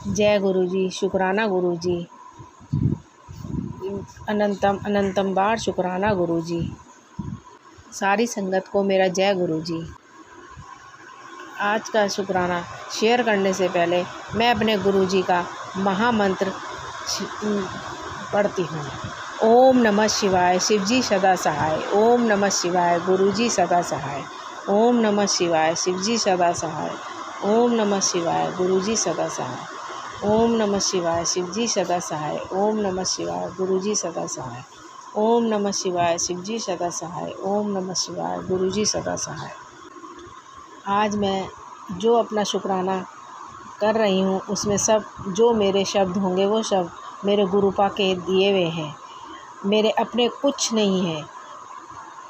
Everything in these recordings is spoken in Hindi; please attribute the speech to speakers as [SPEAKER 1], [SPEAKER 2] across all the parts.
[SPEAKER 1] जय गुरुजी, शुक्राना गुरुजी, अनंतम अनंतम बार शुक्राना गुरुजी। सारी संगत को मेरा जय गुरुजी। आज का शुक्राना शेयर करने से पहले मैं अपने गुरुजी का महामंत्र पढ़ती हूँ। ओम नमः शिवाय, शिवजी सदा सहाय। ओम नमः शिवाय, गुरुजी सदा सहाय। ओम नमः शिवाय, शिवजी सदा सहाय। ओम नमः शिवाय, गुरुजी सदा सहाय। ओम नमः शिवाय, शिवजी सदा सहाय। ओम नमः शिवाय, गुरुजी सदा सहाय। ओम नमः शिवाय, शिवजी सदा सहाय। ओम नमः शिवाय, गुरुजी सदा सहाय। आज मैं जो अपना शुक्राना कर रही हूँ उसमें सब जो मेरे शब्द होंगे वो शब्द मेरे गुरुपा के दिए हुए हैं, मेरे अपने कुछ नहीं है।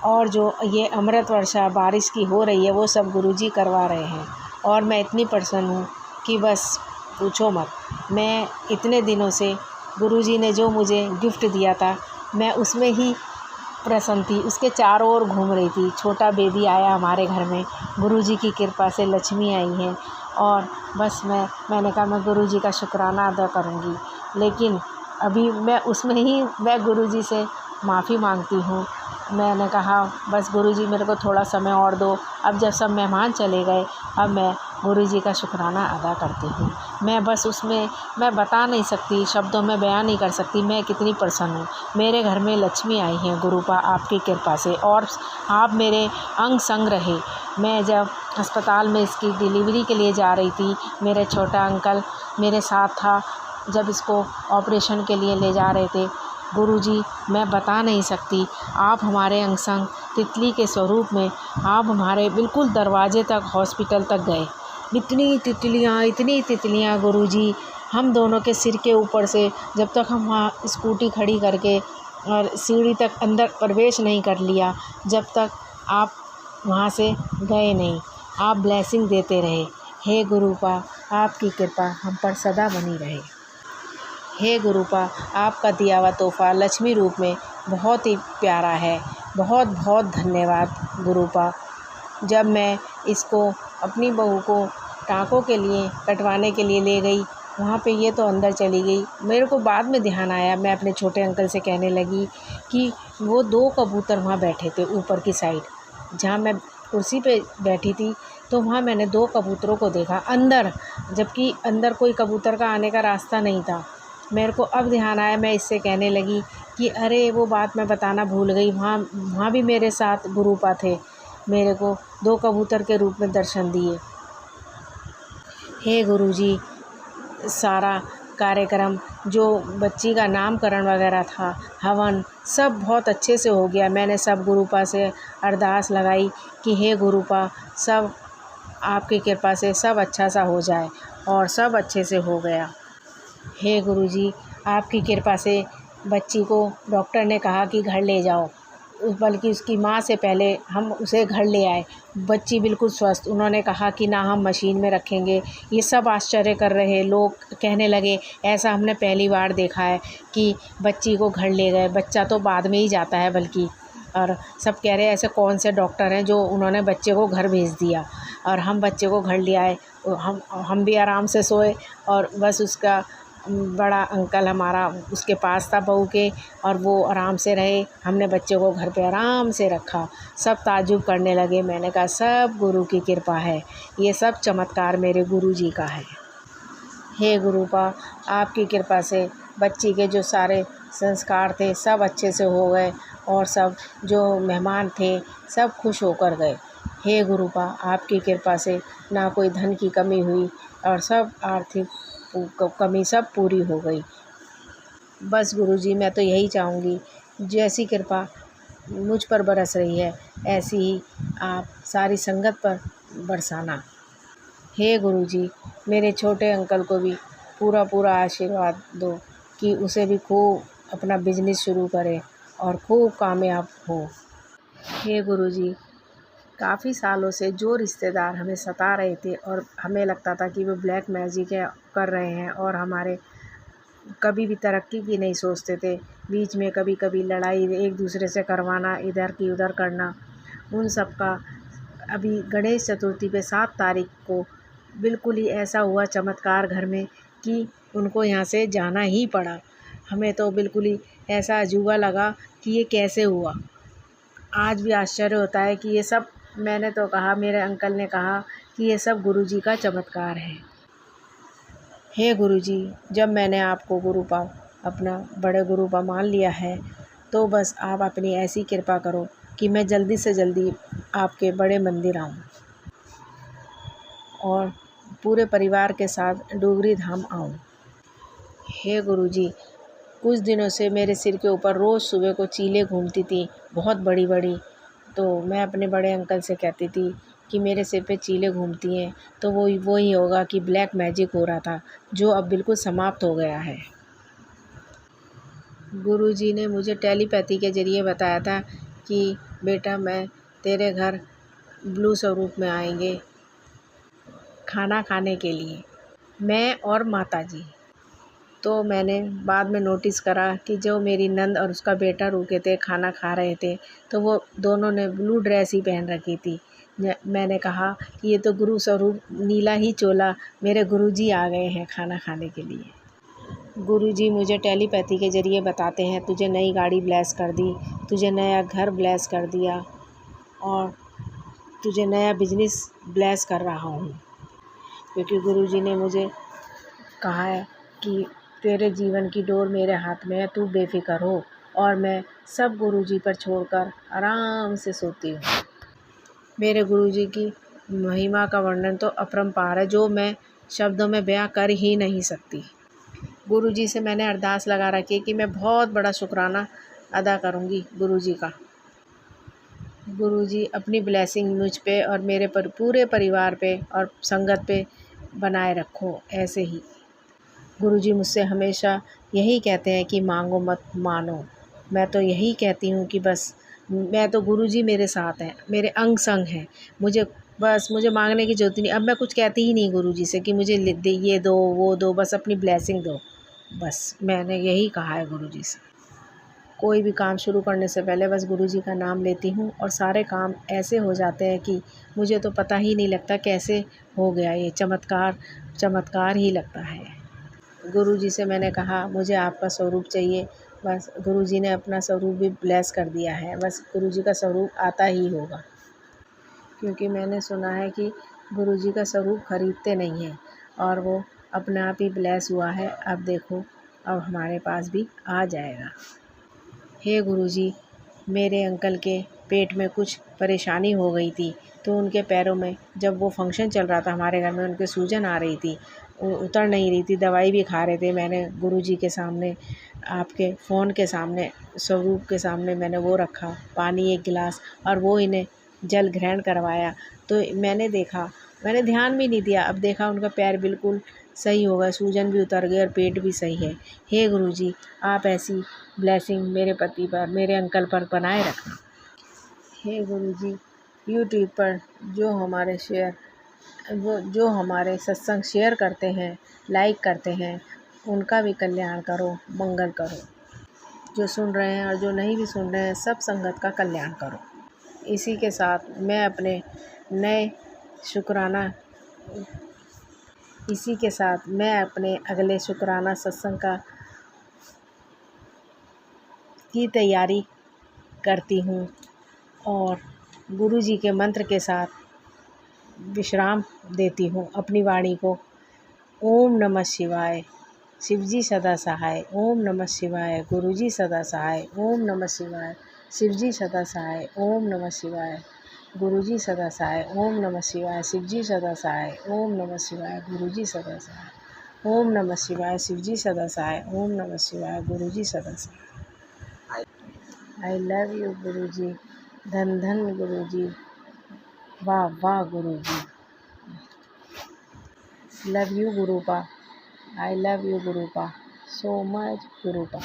[SPEAKER 1] और जो ये अमृत वर्षा बारिश की हो रही है वो सब गुरुजी करवा रहे हैं। और मैं इतनी प्रसन्न हूँ कि बस पूछो मत। मैं इतने दिनों से गुरुजी ने जो मुझे गिफ्ट दिया था मैं उसमें ही प्रसन्न थी, उसके चारों ओर घूम रही थी। छोटा बेबी आया हमारे घर में, गुरुजी की कृपा से लक्ष्मी आई है। और बस मैंने कहा मैं गुरुजी का शुक्राना अदा करूँगी। लेकिन अभी मैं गुरुजी से माफ़ी मांगती हूँ। मैंने कहा बस गुरुजी मेरे को थोड़ा समय और दो। अब जब सब मेहमान चले गए अब मैं गुरुजी का शुक्राना अदा करती हूँ। मैं बता नहीं सकती, शब्दों में बयान नहीं कर सकती मैं कितनी प्रसन्न हूँ। मेरे घर में लक्ष्मी आई है गुरुपा आपकी कृपा से, और आप मेरे अंग संग रहे। मैं जब अस्पताल में इसकी डिलीवरी के लिए जा रही थी, मेरे छोटा अंकल मेरे साथ था जब इसको ऑपरेशन के लिए ले जा रहे थे। गुरुजी मैं बता नहीं सकती, आप हमारे अंग संग तितली के स्वरूप में आप हमारे बिल्कुल दरवाजे तक हॉस्पिटल तक गए। इतनी तितलियाँ गुरुजी हम दोनों के सिर के ऊपर से, जब तक हम वहाँ स्कूटी खड़ी करके और सीढ़ी तक अंदर प्रवेश नहीं कर लिया, जब तक आप वहाँ से गए नहीं, आप ब्लेसिंग देते रहे। हे गुरुपा आपकी कृपा हम पर सदा बनी रहे। हे गुरुपा आपका दिया हुआ तोहफ़ा लक्ष्मी रूप में बहुत ही प्यारा है। बहुत बहुत धन्यवाद गुरुपा। जब मैं इसको अपनी बहू को टाँकों के लिए कटवाने के लिए ले गई, वहाँ पे ये तो अंदर चली गई। मेरे को बाद में ध्यान आया, मैं अपने छोटे अंकल से कहने लगी कि वो 2 कबूतर वहाँ बैठे थे ऊपर की साइड, जहाँ मैं कुर्सी पे बैठी थी। तो वहाँ मैंने 2 कबूतरों को देखा अंदर, जबकि अंदर कोई कबूतर का आने का रास्ता नहीं था। मेरे को अब ध्यान आया, मैं इससे कहने लगी कि अरे वो बात मैं बताना भूल गई, वहाँ भी मेरे साथ गुरुपा थे, मेरे को 2 कबूतर के रूप में दर्शन दिए। हे गुरुजी सारा कार्यक्रम जो बच्ची का नामकरण वगैरह था, हवन सब बहुत अच्छे से हो गया। मैंने सब गुरुपा से अरदास लगाई कि हे गुरुपा सब आपकी कृपा से सब अच्छा सा हो जाए, और सब अच्छे से हो गया। हे गुरुजी आपकी कृपा से बच्ची को डॉक्टर ने कहा कि घर ले जाओ, बल्कि उसकी माँ से पहले हम उसे घर ले आए। बच्ची बिल्कुल स्वस्थ। उन्होंने कहा कि ना हम मशीन में रखेंगे। ये सब आश्चर्य कर रहे लोग, कहने लगे ऐसा हमने पहली बार देखा है कि बच्ची को घर ले गए, बच्चा तो बाद में ही जाता है बल्कि। और सब कह रहे ऐसे कौन से डॉक्टर हैं जो उन्होंने बच्चे को घर भेज दिया। और हम बच्चे को घर ले आए, हम भी आराम से सोए। और बस उसका बड़ा अंकल हमारा उसके पास था बहू के, और वो आराम से रहे। हमने बच्चे को घर पे आराम से रखा। सब ताज्जुब करने लगे। मैंने कहा सब गुरु की कृपा है, ये सब चमत्कार मेरे गुरु जी का है। हे गुरुपा आपकी कृपा से बच्ची के जो सारे संस्कार थे सब अच्छे से हो गए, और सब जो मेहमान थे सब खुश होकर गए। हे गुरुपा आपकी कृपा से ना कोई धन की कमी हुई, और सब आर्थिक कमी सब पूरी हो गई। बस गुरुजी मैं तो यही चाहूँगी, जैसी कृपा मुझ पर बरस रही है ऐसी ही आप सारी संगत पर बरसाना। हे गुरुजी मेरे छोटे अंकल को भी पूरा पूरा आशीर्वाद दो कि उसे भी खूब अपना बिजनेस शुरू करे और खूब कामयाब हो। हे गुरुजी काफ़ी सालों से जो रिश्तेदार हमें सता रहे थे और हमें लगता था कि वो ब्लैक मैजिक कर रहे हैं और हमारे कभी भी तरक्की की नहीं सोचते थे, बीच में कभी कभी लड़ाई एक दूसरे से करवाना, इधर की उधर करना, उन सब का अभी गणेश चतुर्थी पे 7 तारीख को बिल्कुल ही ऐसा हुआ चमत्कार घर में कि उनको यहाँ से जाना ही पड़ा। हमें तो बिल्कुल ही ऐसा अजूबा लगा कि ये कैसे हुआ। आज भी आश्चर्य होता है कि ये सब, मैंने तो कहा, मेरे अंकल ने कहा कि ये सब गुरुजी का चमत्कार है। हे गुरुजी, जब मैंने आपको गुरुपा, अपना बड़े गुरुपा मान लिया है, तो बस आप अपनी ऐसी कृपा करो कि मैं जल्दी से जल्दी आपके बड़े मंदिर आऊँ और पूरे परिवार के साथ डोगरी धाम आऊँ। हे गुरुजी, कुछ दिनों से मेरे सिर के ऊपर रोज़ सुबह को चीलें घूमती थी, बहुत बड़ी बड़ी। तो मैं अपने बड़े अंकल से कहती थी कि मेरे सिर पे चीलें घूमती हैं, तो वो ही होगा कि ब्लैक मैजिक हो रहा था, जो अब बिल्कुल समाप्त हो गया है। गुरुजी ने मुझे टेलीपैथी के ज़रिए बताया था कि बेटा, मैं तेरे घर ब्लू स्वरूप में आएंगे खाना खाने के लिए, मैं और माताजी। तो मैंने बाद में नोटिस करा कि जो मेरी नंद और उसका बेटा रुके थे, खाना खा रहे थे, तो वो दोनों ने ब्लू ड्रेस ही पहन रखी थी। मैंने कहा कि ये तो गुरु स्वरूप नीला ही चोला, मेरे गुरुजी आ गए हैं खाना खाने के लिए। गुरुजी मुझे टेलीपैथी के ज़रिए बताते हैं, तुझे नई गाड़ी ब्लेस कर दी, तुझे नया घर ब्लेस कर दिया और तुझे नया बिजनेस ब्लेस कर रहा हूँ, क्योंकि गुरुजी ने मुझे कहा है कि तेरे जीवन की डोर मेरे हाथ में है, तू बेफिक्र हो। और मैं सब गुरुजी पर छोड़कर आराम से सोती हूँ। मेरे गुरुजी की महिमा का वर्णन तो अपरंपार है, जो मैं शब्दों में बयां कर ही नहीं सकती। गुरुजी से मैंने अरदास लगा रखी है कि मैं बहुत बड़ा शुक्राना अदा करूँगी गुरुजी का। गुरुजी अपनी ब्लेसिंग मुझ पे और मेरे पूरे परिवार पे और संगत पे बनाए रखो ऐसे ही। गुरुजी मुझसे हमेशा यही कहते हैं कि मांगो मत मानो। मैं तो यही कहती हूँ कि बस मैं तो गुरुजी मेरे साथ हैं, मेरे अंग संग हैं। मुझे मांगने की ज़रूरत नहीं। अब मैं कुछ कहती ही नहीं गुरुजी से कि मुझे ये दो वो दो, बस अपनी ब्लेसिंग दो। बस मैंने यही कहा है गुरुजी से। कोई भी काम शुरू करने से पहले बस गुरुजी का नाम लेती हूँ और सारे काम ऐसे हो जाते हैं कि मुझे तो पता ही नहीं लगता कैसे हो गया। ये चमत्कार ही लगता है। गुरुजी से मैंने कहा मुझे आपका स्वरूप चाहिए, बस गुरुजी ने अपना स्वरूप भी ब्लेस कर दिया है। बस गुरुजी का स्वरूप आता ही होगा, क्योंकि मैंने सुना है कि गुरुजी का स्वरूप खरीदते नहीं हैं और वो अपने आप ही ब्लेस हुआ है। अब देखो, अब हमारे पास भी आ जाएगा। हे गुरुजी, मेरे अंकल के पेट में कुछ परेशानी हो गई थी, तो उनके पैरों में, जब वो फंक्शन चल रहा था हमारे घर में, उनके सूजन आ रही थी, उतर नहीं रही थी, दवाई भी खा रहे थे। मैंने गुरुजी के सामने, आपके फ़ोन के सामने, स्वरूप के सामने मैंने वो रखा, पानी 1 गिलास, और वो इन्हें जल ग्रहण करवाया। तो मैंने ध्यान भी नहीं दिया। अब देखा उनका पैर बिल्कुल सही हो गया, सूजन भी उतर गई और पेट भी सही है। हे गुरुजी, आप ऐसी ब्लेसिंग मेरे पति पर, मेरे अंकल पर बनाए रखना। हे गुरुजी, यूट्यूब पर जो हमारे सत्संग शेयर करते हैं, लाइक करते हैं, उनका भी कल्याण करो, मंगल करो। जो सुन रहे हैं और जो नहीं भी सुन रहे हैं, सब संगत का कल्याण करो। इसी के साथ मैं अपने अगले शुक्राना सत्संग की तैयारी करती हूँ और गुरुजी के मंत्र के साथ विश्राम देती हूँ अपनी वाणी को। ओम नमः शिवाय, शिवजी सदा सहाय। ओम नमः शिवाय, गुरुजी सदा सहाय। ओम नमः शिवाय, शिवजी सदा सहाय। ओम नमः शिवाय, गुरुजी सदा सहाय। ओम नमः शिवाय, शिवजी सदा सहाय। ओम नमः शिवाय, गुरुजी सदा सहाय। ओम नमः शिवाय, शिवजी सदा सहाय। ओम नमः शिवाय, गुरुजी सदा सहाय। आई लव यू गुरुजी। धन धन गुरुजी। वाह वाह गुरुजी। लव यू गुरुपा। आई लव यू गुरुपा। So much गुरुपा।